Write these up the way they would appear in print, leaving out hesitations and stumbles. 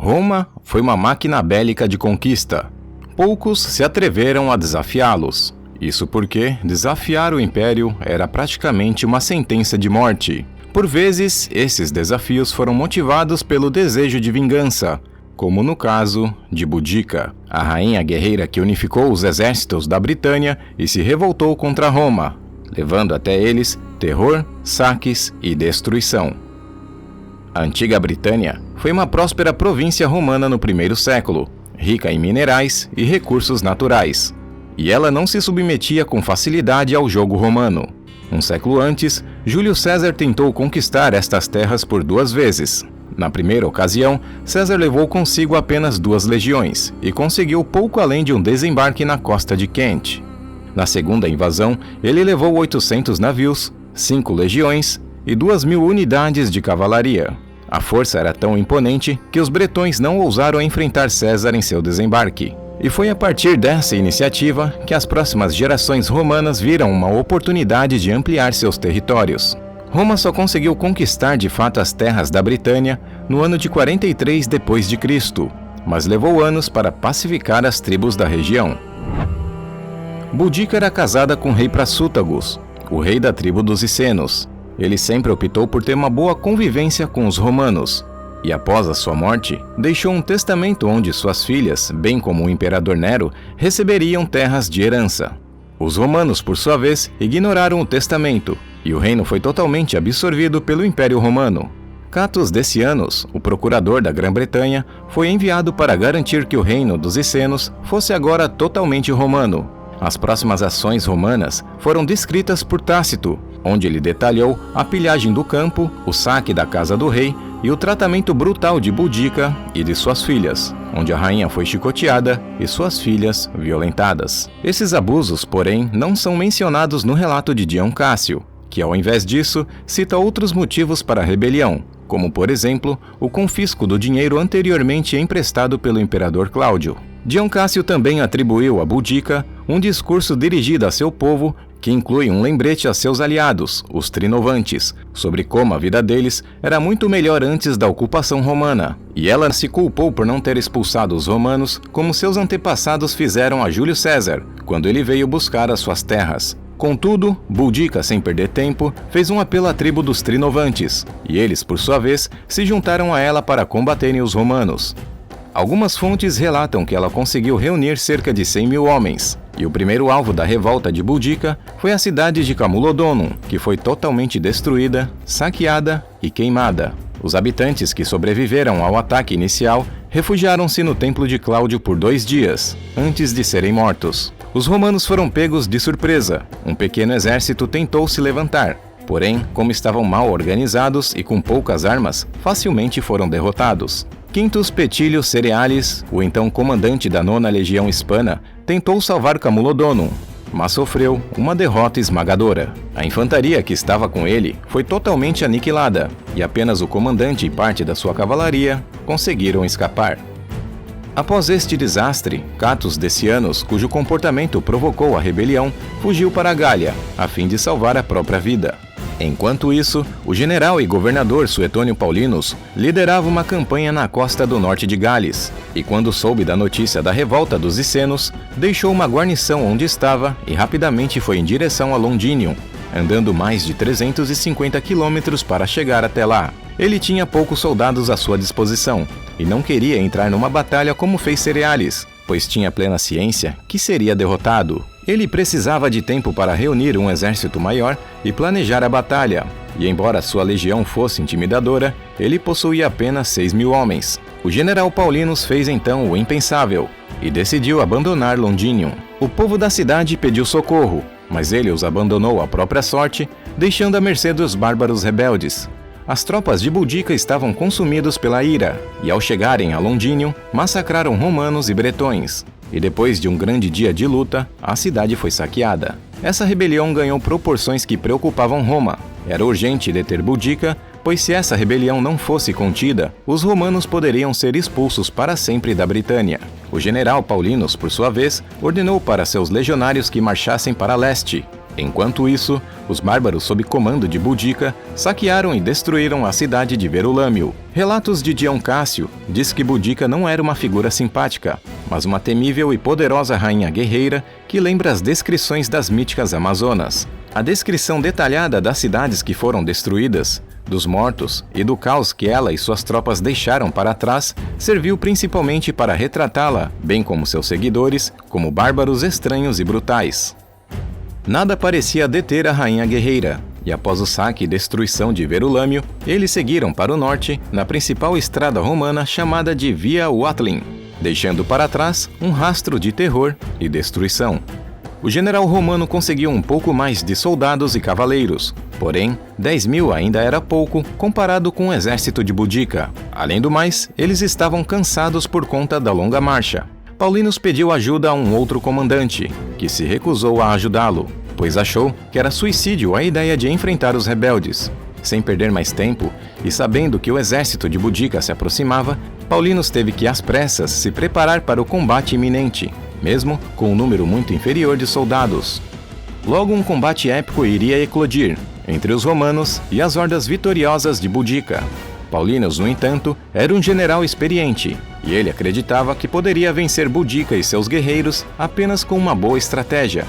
Roma foi uma máquina bélica de conquista. Poucos se atreveram a desafiá-los. Isso porque desafiar o Império era praticamente uma sentença de morte. Por vezes, esses desafios foram motivados pelo desejo de vingança, como no caso de Boudica, a rainha guerreira que unificou os exércitos da Britânia e se revoltou contra Roma, levando até eles terror, saques e destruição. A antiga Britânia foi uma próspera província romana no primeiro século, rica em minerais e recursos naturais, e ela não se submetia com facilidade ao jogo romano. Um século antes, Júlio César tentou conquistar estas terras por 2 vezes. Na primeira ocasião, César levou consigo apenas 2 legiões e conseguiu pouco além de um desembarque na costa de Kent. Na segunda invasão, ele levou 800 navios, 5 legiões e 2.000 unidades de cavalaria. A força era tão imponente que os bretões não ousaram enfrentar César em seu desembarque. E foi a partir dessa iniciativa que as próximas gerações romanas viram uma oportunidade de ampliar seus territórios. Roma só conseguiu conquistar de fato as terras da Britânia no ano de 43 d.C., mas levou anos para pacificar as tribos da região. Boudica era casada com o rei Prasútagus, o rei da tribo dos Icenos. Ele sempre optou por ter uma boa convivência com os romanos, e após a sua morte, deixou um testamento onde suas filhas, bem como o imperador Nero, receberiam terras de herança. Os romanos, por sua vez, ignoraram o testamento, e o reino foi totalmente absorvido pelo Império Romano. Catus Decianus, o procurador da Grã-Bretanha, foi enviado para garantir que o reino dos Icenos fosse agora totalmente romano. As próximas ações romanas foram descritas por Tácito, onde ele detalhou a pilhagem do campo, o saque da casa do rei e o tratamento brutal de Boudica e de suas filhas, onde a rainha foi chicoteada e suas filhas violentadas. Esses abusos, porém, não são mencionados no relato de Dion Cássio, que ao invés disso cita outros motivos para a rebelião, como por exemplo, o confisco do dinheiro anteriormente emprestado pelo imperador Cláudio. Dion Cássio também atribuiu a Boudica um discurso dirigido a seu povo que inclui um lembrete a seus aliados, os Trinovantes, sobre como a vida deles era muito melhor antes da ocupação romana, e ela se culpou por não ter expulsado os romanos como seus antepassados fizeram a Júlio César, quando ele veio buscar as suas terras. Contudo, Boudica, sem perder tempo, fez um apelo à tribo dos Trinovantes, e eles, por sua vez, se juntaram a ela para combaterem os romanos. Algumas fontes relatam que ela conseguiu reunir cerca de 100.000 homens, e o primeiro alvo da revolta de Boudica foi a cidade de Camulodonum, que foi totalmente destruída, saqueada e queimada. Os habitantes que sobreviveram ao ataque inicial refugiaram-se no templo de Cláudio por 2 dias, antes de serem mortos. Os romanos foram pegos de surpresa. Um pequeno exército tentou se levantar, porém, como estavam mal organizados e com poucas armas, facilmente foram derrotados. Quintus Petilio Cerealis, o então comandante da 9ª Legião Hispana, tentou salvar Camulodonum, mas sofreu uma derrota esmagadora. A infantaria que estava com ele foi totalmente aniquilada, e apenas o comandante e parte da sua cavalaria conseguiram escapar. Após este desastre, Catus Decianus, cujo comportamento provocou a rebelião, fugiu para a Gália, a fim de salvar a própria vida. Enquanto isso, o general e governador Suetônio Paulinus liderava uma campanha na costa do norte de Gales, e quando soube da notícia da revolta dos Icenos, deixou uma guarnição onde estava e rapidamente foi em direção a Londinium, andando mais de 350 quilômetros para chegar até lá. Ele tinha poucos soldados à sua disposição, e não queria entrar numa batalha como fez Cerealis, pois tinha plena ciência que seria derrotado. Ele precisava de tempo para reunir um exército maior e planejar a batalha, e embora sua legião fosse intimidadora, ele possuía apenas 6.000 homens. O general Paulinus fez então o impensável, e decidiu abandonar Londinium. O povo da cidade pediu socorro, mas ele os abandonou à própria sorte, deixando à mercê dos bárbaros rebeldes. As tropas de Boudica estavam consumidos pela ira, e ao chegarem a Londinium, massacraram romanos e bretões. E depois de um grande dia de luta, a cidade foi saqueada. Essa rebelião ganhou proporções que preocupavam Roma. Era urgente deter Boudica, pois se essa rebelião não fosse contida, os romanos poderiam ser expulsos para sempre da Britânia. O general Paulinus, por sua vez, ordenou para seus legionários que marchassem para leste, Enquanto isso, os bárbaros sob comando de Boudica saquearam e destruíram a cidade de Verulâmio. Relatos de Dion Cássio diz que Boudica não era uma figura simpática, mas uma temível e poderosa rainha guerreira que lembra as descrições das míticas Amazonas. A descrição detalhada das cidades que foram destruídas, dos mortos e do caos que ela e suas tropas deixaram para trás serviu principalmente para retratá-la, bem como seus seguidores, como bárbaros estranhos e brutais. Nada parecia deter a rainha guerreira, e após o saque e destruição de Verulâmio, eles seguiram para o norte, na principal estrada romana chamada de Via Watling, deixando para trás um rastro de terror e destruição. O general romano conseguiu um pouco mais de soldados e cavaleiros, porém, 10.000 ainda era pouco comparado com o exército de Boudica. Além do mais, eles estavam cansados por conta da longa marcha. Paulinus pediu ajuda a um outro comandante, que se recusou a ajudá-lo, pois achou que era suicídio a ideia de enfrentar os rebeldes. Sem perder mais tempo, e sabendo que o exército de Boudica se aproximava, Paulinus teve que às pressas se preparar para o combate iminente, mesmo com um número muito inferior de soldados. Logo um combate épico iria eclodir entre os romanos e as hordas vitoriosas de Boudica. Paulinus, no entanto, era um general experiente, e ele acreditava que poderia vencer Boudica e seus guerreiros apenas com uma boa estratégia.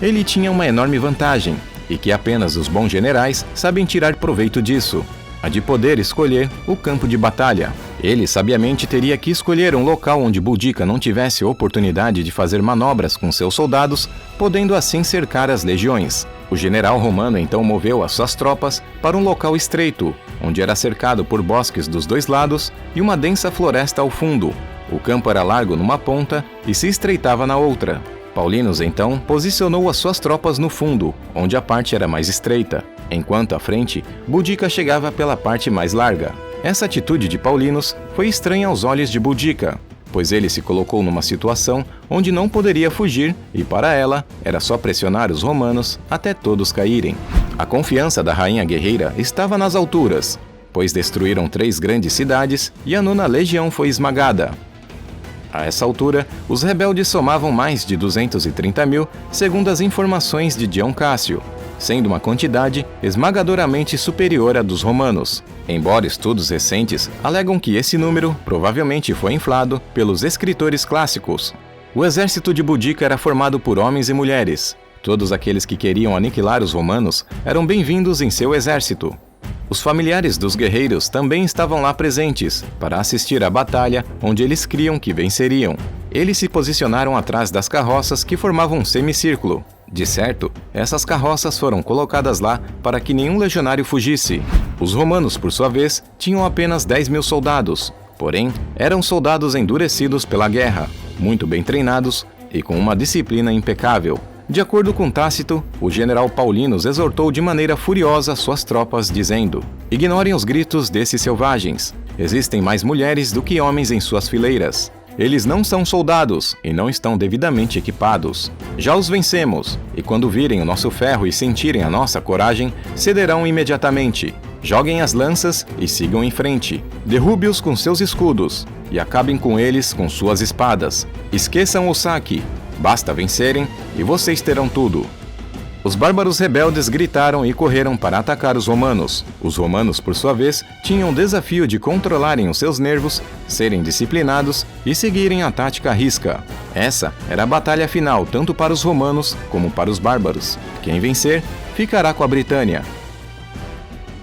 Ele tinha uma enorme vantagem, e que apenas os bons generais sabem tirar proveito disso, a de poder escolher o campo de batalha. Ele sabiamente teria que escolher um local onde Boudica não tivesse oportunidade de fazer manobras com seus soldados, podendo assim cercar as legiões. O general romano então moveu as suas tropas para um local estreito, onde era cercado por bosques dos dois lados e uma densa floresta ao fundo. O campo era largo numa ponta e se estreitava na outra. Paulinus então posicionou as suas tropas no fundo, onde a parte era mais estreita, enquanto à frente, Boudica chegava pela parte mais larga. Essa atitude de Paulinus foi estranha aos olhos de Boudica, pois ele se colocou numa situação onde não poderia fugir e para ela era só pressionar os romanos até todos caírem. A confiança da rainha guerreira estava nas alturas, pois destruíram 3 grandes cidades e a 9ª legião foi esmagada. A essa altura, os rebeldes somavam mais de 230.000, segundo as informações de Dion Cássio, sendo uma quantidade esmagadoramente superior à dos romanos. Embora estudos recentes alegam que esse número provavelmente foi inflado pelos escritores clássicos. O exército de Boudica era formado por homens e mulheres. Todos aqueles que queriam aniquilar os romanos eram bem-vindos em seu exército. Os familiares dos guerreiros também estavam lá presentes para assistir à batalha onde eles criam que venceriam. Eles se posicionaram atrás das carroças que formavam um semicírculo. De certo, essas carroças foram colocadas lá para que nenhum legionário fugisse. Os romanos, por sua vez, tinham apenas 10.000 soldados, porém, eram soldados endurecidos pela guerra, muito bem treinados e com uma disciplina impecável. De acordo com Tácito, o general Paulinus exortou de maneira furiosa suas tropas, dizendo: "Ignorem os gritos desses selvagens. Existem mais mulheres do que homens em suas fileiras. Eles não são soldados e não estão devidamente equipados. Já os vencemos, e quando virem o nosso ferro e sentirem a nossa coragem, cederão imediatamente. Joguem as lanças e sigam em frente. Derrube-os com seus escudos e acabem com eles com suas espadas. Esqueçam o saque. Basta vencerem e vocês terão tudo." Os bárbaros rebeldes gritaram e correram para atacar os romanos. Os romanos, por sua vez, tinham o desafio de controlarem os seus nervos, serem disciplinados e seguirem a tática à risca. Essa era a batalha final tanto para os romanos como para os bárbaros. Quem vencer, ficará com a Britânia.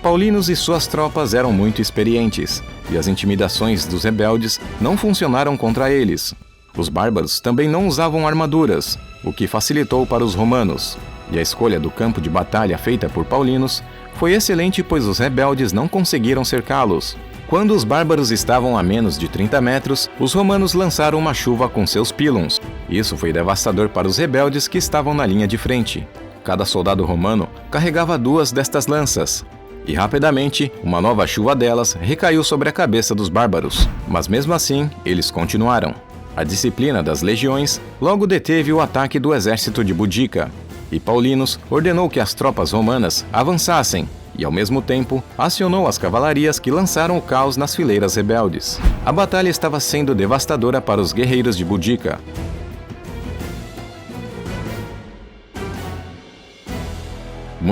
Paulinus e suas tropas eram muito experientes, e as intimidações dos rebeldes não funcionaram contra eles. Os bárbaros também não usavam armaduras, o que facilitou para os romanos. E a escolha do campo de batalha feita por Paulinus foi excelente, pois os rebeldes não conseguiram cercá-los. Quando os bárbaros estavam a menos de 30 metros, os romanos lançaram uma chuva com seus pílons. Isso foi devastador para os rebeldes que estavam na linha de frente. Cada soldado romano carregava 2 destas lanças, e rapidamente uma nova chuva delas recaiu sobre a cabeça dos bárbaros. Mas mesmo assim, eles continuaram. A disciplina das legiões logo deteve o ataque do exército de Boudica, e Paulinus ordenou que as tropas romanas avançassem e, ao mesmo tempo, acionou as cavalarias que lançaram o caos nas fileiras rebeldes. A batalha estava sendo devastadora para os guerreiros de Boudica.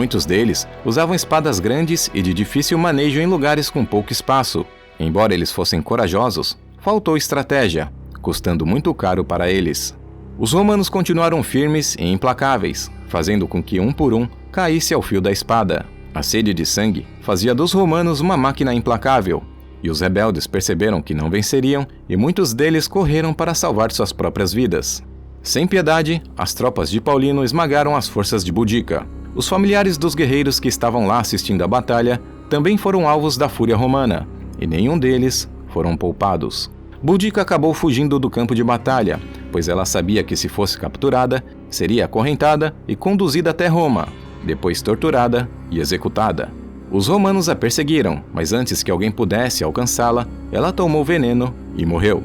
Muitos deles usavam espadas grandes e de difícil manejo em lugares com pouco espaço. Embora eles fossem corajosos, faltou estratégia, custando muito caro para eles. Os romanos continuaram firmes e implacáveis, fazendo com que um por um caísse ao fio da espada. A sede de sangue fazia dos romanos uma máquina implacável, e os rebeldes perceberam que não venceriam e muitos deles correram para salvar suas próprias vidas. Sem piedade, as tropas de Paulino esmagaram as forças de Boudica. Os familiares dos guerreiros que estavam lá assistindo à batalha também foram alvos da fúria romana, e nenhum deles foram poupados. Boudica acabou fugindo do campo de batalha, pois ela sabia que se fosse capturada, seria acorrentada e conduzida até Roma, depois torturada e executada. Os romanos a perseguiram, mas antes que alguém pudesse alcançá-la, ela tomou veneno e morreu.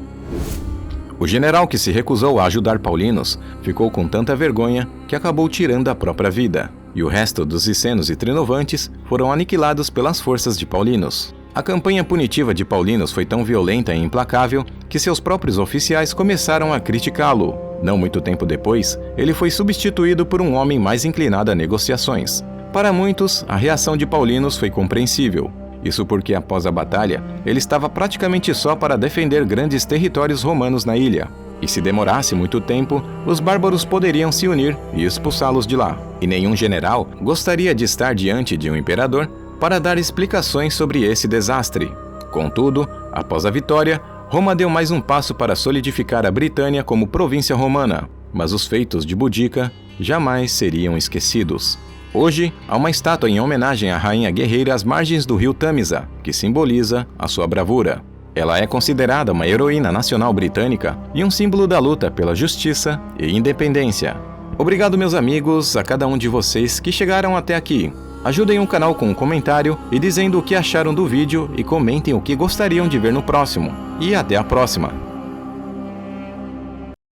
O general que se recusou a ajudar Paulinos ficou com tanta vergonha que acabou tirando a própria vida, e o resto dos licenos e trinovantes foram aniquilados pelas forças de Paulinos. A campanha punitiva de Paulinos foi tão violenta e implacável que seus próprios oficiais começaram a criticá-lo. Não muito tempo depois, ele foi substituído por um homem mais inclinado a negociações. Para muitos, a reação de Paulinos foi compreensível. Isso porque, após a batalha, ele estava praticamente só para defender grandes territórios romanos na ilha. E se demorasse muito tempo, os bárbaros poderiam se unir e expulsá-los de lá. E nenhum general gostaria de estar diante de um imperador para dar explicações sobre esse desastre. Contudo, após a vitória, Roma deu mais um passo para solidificar a Britânia como província romana, mas os feitos de Boudica jamais seriam esquecidos. Hoje, há uma estátua em homenagem à rainha guerreira às margens do rio Tâmisa, que simboliza a sua bravura. Ela é considerada uma heroína nacional britânica e um símbolo da luta pela justiça e independência. Obrigado, meus amigos, a cada um de vocês que chegaram até aqui. Ajudem o canal com um comentário e dizendo o que acharam do vídeo e comentem o que gostariam de ver no próximo. E até a próxima!